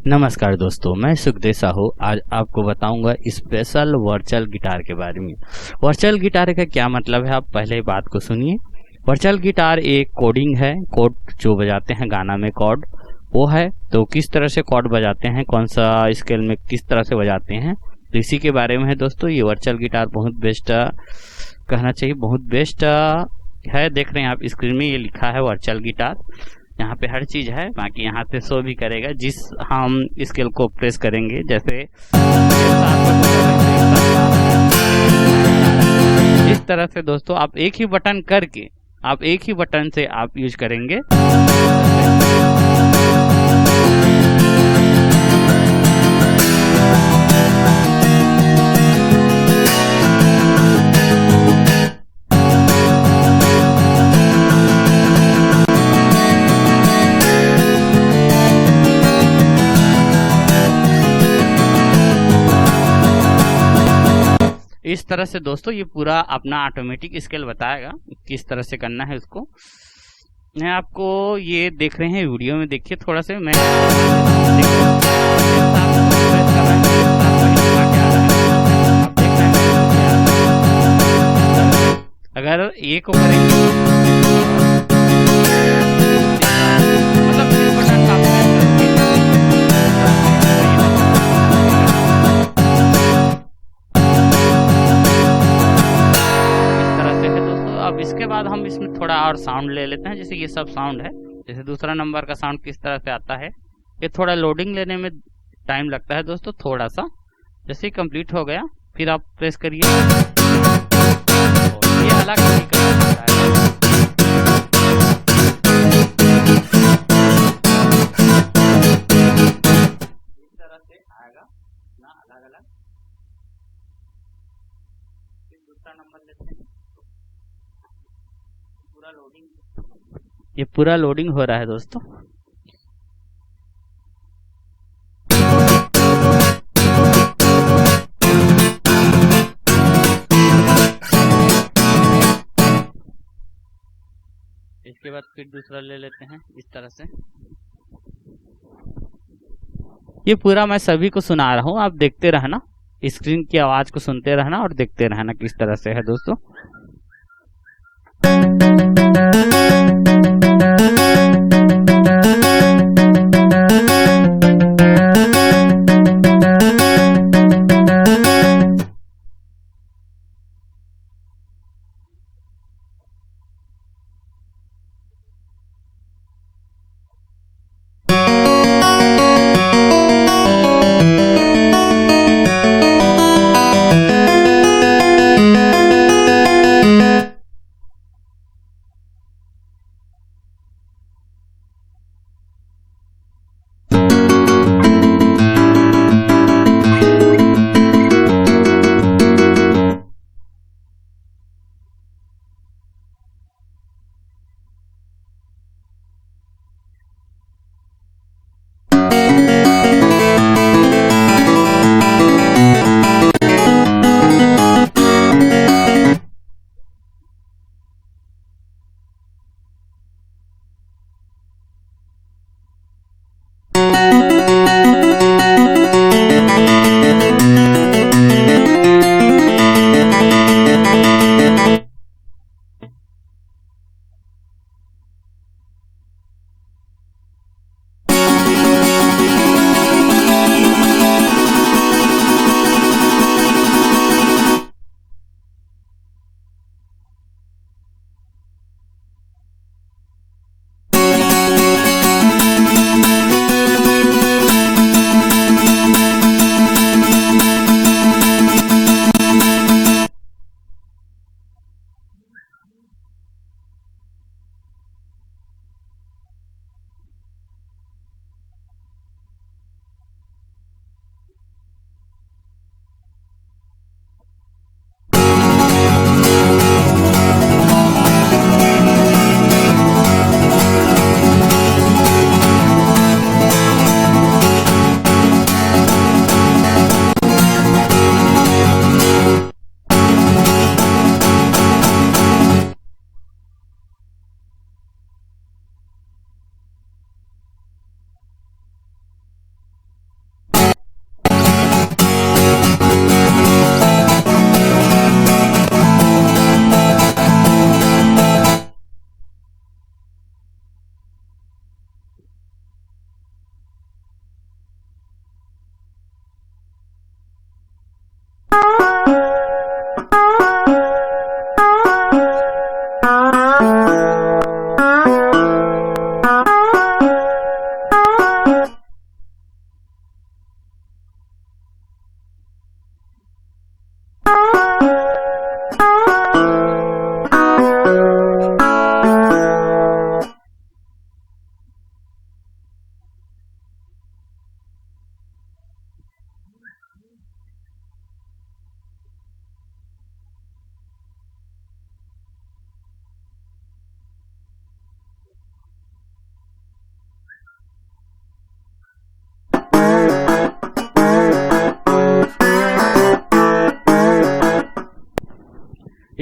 नमस्कार दोस्तों, मैं सुखदेव साहू आज आपको बताऊंगा स्पेशल वर्चुअल गिटार के बारे में। वर्चुअल गिटार का क्या मतलब है, आप पहले बात को सुनिए। वर्चुअल गिटार एक कोडिंग है, कोड जो बजाते हैं गाना में कॉर्ड वो है। तो किस तरह से कॉर्ड बजाते हैं, कौन सा स्केल में किस तरह से बजाते हैं, तो इसी के बारे में है दोस्तों। ये वर्चुअल गिटार बहुत बेस्ट कहना चाहिए, बहुत बेस्ट है। देख रहे हैं आप स्क्रीन में ये लिखा है वर्चुअल गिटार। यहाँ पे हर चीज है, बाकी यहाँ से शो भी करेगा जिस हम स्केल को प्रेस करेंगे। जैसे इस तरह से दोस्तों आप एक ही बटन करके आप एक ही बटन से आप यूज करेंगे। इस तरह से दोस्तों ये पूरा अपना ऑटोमेटिक स्केल बताएगा किस तरह से करना है उसको। मैं आपको ये देख रहे हैं वीडियो में, देखिए थोड़ा से मैं अगर ये को करेंगे अब इसके बाद हम इसमें थोड़ा और साउंड ले लेते हैं। जैसे ये सब साउंड है, जैसे दूसरा नंबर का साउंड किस तरह से आता है, ये थोड़ा लोडिंग लेने में टाइम लगता है दोस्तों थोड़ा सा। जैसे कंप्लीट हो गया फिर आप प्रेस करिए, ये अलग तरीका है। इस तरह से आएगा ना अलग अलग। फिर दूसरा नंबर लेते हैं, ये पूरा लोडिंग हो रहा है दोस्तों। इसके बाद फिर दूसरा ले लेते हैं इस तरह से। ये पूरा मैं सभी को सुना रहा हूँ, आप देखते रहना, स्क्रीन की आवाज को सुनते रहना और देखते रहना किस तरह से है दोस्तों।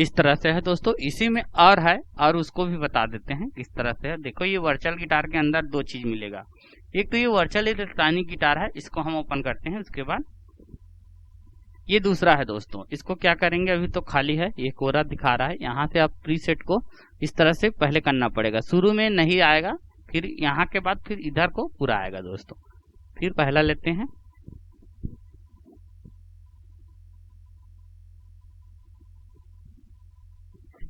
इस तरह से है दोस्तों। इसी में और है, और उसको भी बता देते हैं किस तरह से है। देखो ये वर्चुअल गिटार के अंदर दो चीज मिलेगा। एक तो ये वर्चुअल इलेक्ट्रॉनिक गिटार है, इसको हम ओपन करते हैं। उसके बाद ये दूसरा है दोस्तों, इसको क्या करेंगे, अभी तो खाली है, ये कोरा दिखा रहा है। यहाँ से आप प्रीसेट को इस तरह से पहले करना पड़ेगा, शुरू में नहीं आएगा, फिर यहाँ के बाद फिर इधर को पूरा आएगा दोस्तों। फिर पहला लेते हैं,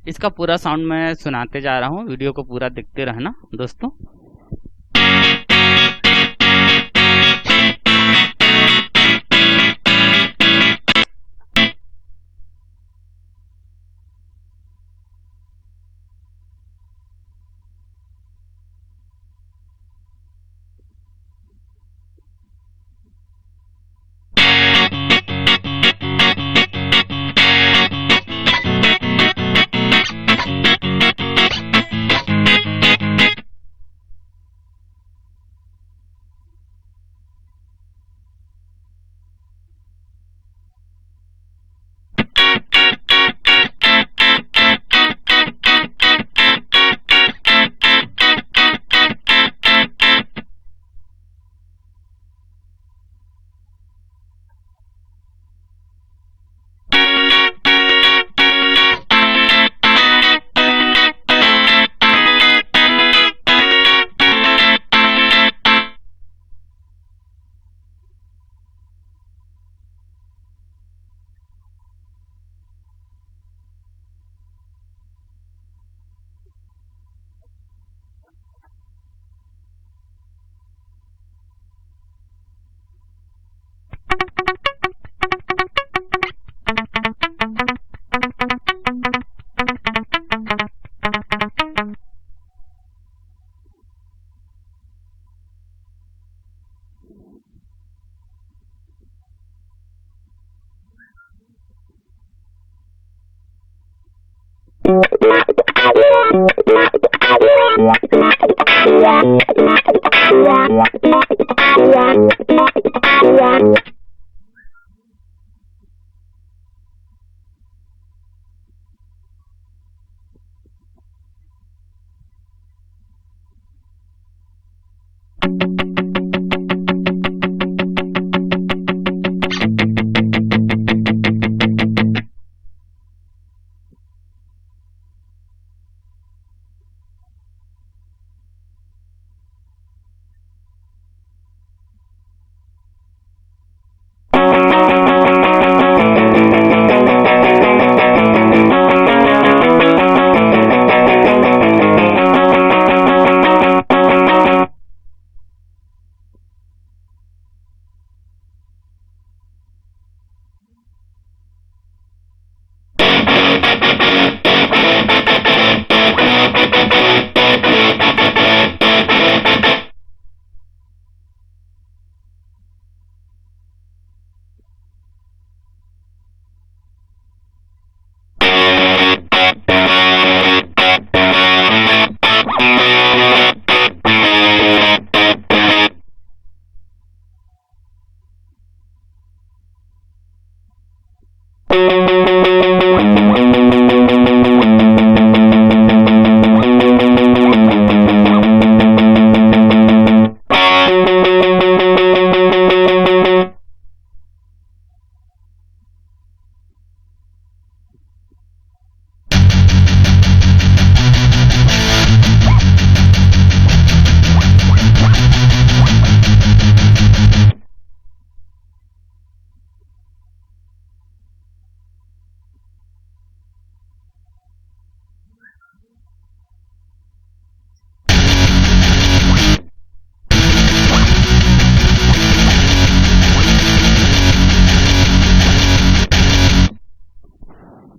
इसका पूरा साउंड मैं सुनाते जा रहा हूँ, वीडियो को पूरा देखते रहना दोस्तों।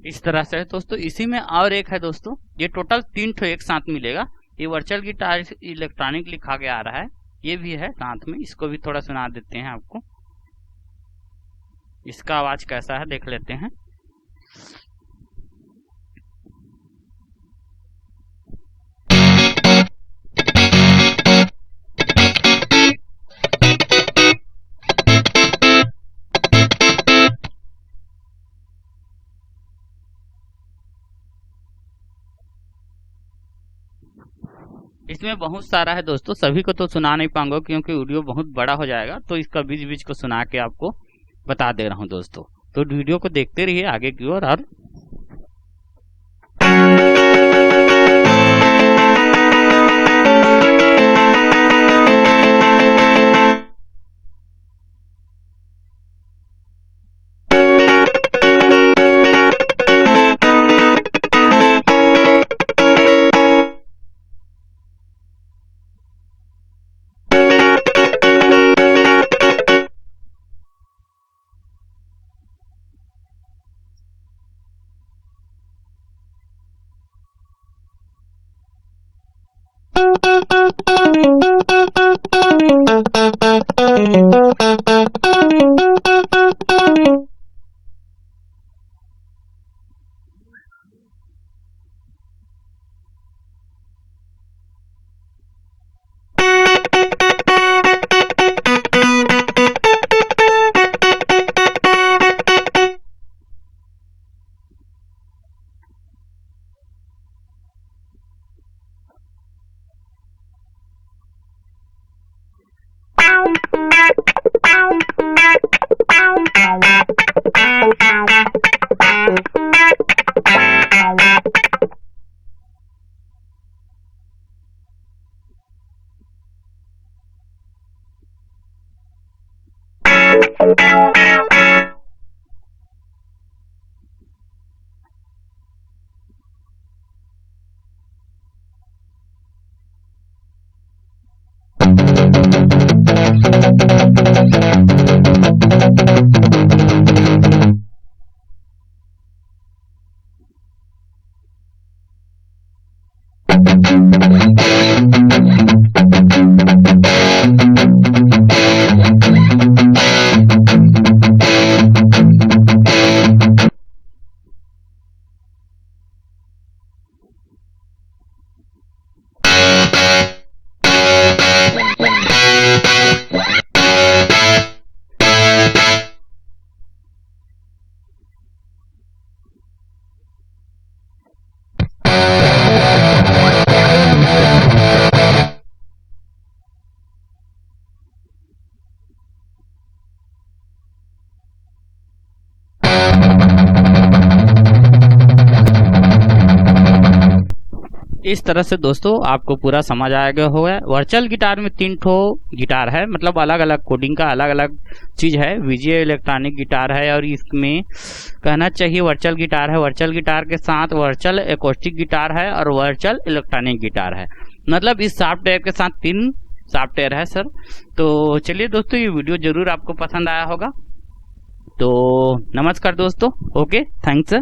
इस तरह से है दोस्तों। इसी में और एक है दोस्तों, ये टोटल 3 ठो एक साथ मिलेगा। ये वर्चुअल गिटार इलेक्ट्रॉनिक लिखा के आ रहा है, ये भी है साथ में, इसको भी थोड़ा सुना देते हैं आपको। इसका आवाज कैसा है देख लेते हैं। इसमें बहुत सारा है दोस्तों, सभी को तो सुना नहीं पाऊंगा क्योंकि वीडियो बहुत बड़ा हो जाएगा, तो इसका बीच बीच को सुना के आपको बता दे रहा हूँ दोस्तों। तो वीडियो को देखते रहिए आगे की ओर। और इस तरह से दोस्तों आपको पूरा समझ आएगा होगा। वर्चुअल गिटार में 3 ठो गिटार है, मतलब अलग अलग कोडिंग का अलग अलग चीज है। वीजे इलेक्ट्रॉनिक गिटार है और इसमें कहना चाहिए वर्चुअल गिटार है। वर्चुअल गिटार के साथ वर्चुअल एकॉस्टिक गिटार है और वर्चुअल इलेक्ट्रॉनिक गिटार है। मतलब इस सॉफ्टवेयर के साथ 3 सॉफ्टवेयर है सर। तो चलिए दोस्तों, ये वीडियो जरूर आपको पसंद आया होगा। तो नमस्कार दोस्तों, ओके, थैंक्स।